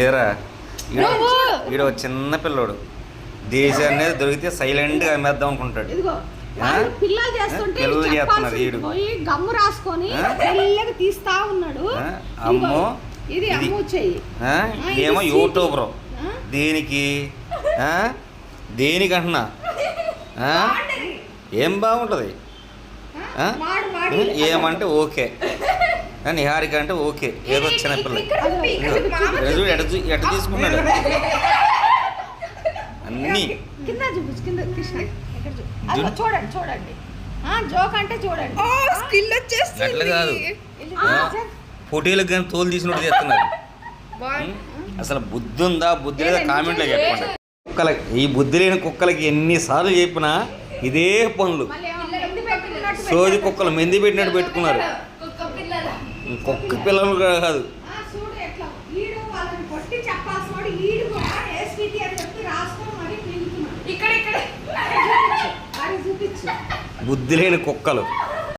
ఏరా ఈడు చిన్న పిల్లోడు దేశాన్ని దొరికితే సైలెంట్గా అమ్మేద్దాం అనుకుంటాడు. పిల్లలు చేస్తున్నారు ఈడు గమ్ము రాసుకొని తీస్తా ఉన్నాడు. అమ్మో ఏమో యూట్యూబర్ దేనికి అంటున్నా ఏం బాగుంటుంది ఏమంటే ఓకే నిహారిక అంటే ఓకే ఏదో చిన్నపిల్ల ఎట తీసుకున్నాడు అన్నీ చూడండి చూడండి జోక్ అంటే చూడండి అట్లా కాదు పోటీలకు కానీ తోలు తీసినట్టు చేస్తున్నారు. అసలు బుద్ధి ఉందా బుద్ధి లేదా కామెంట్లో చెప్పండి. కుక్కలకి ఈ బుద్ధి లేని కుక్కలకి ఎన్నిసార్లు చెప్పినా ఇదే పనులు. సోది కుక్కలు మెంది పెట్టినట్టు పెట్టుకున్నారు. కుక్క పిల్లలు కాదు. బుద్ధి లేని కుక్కలు.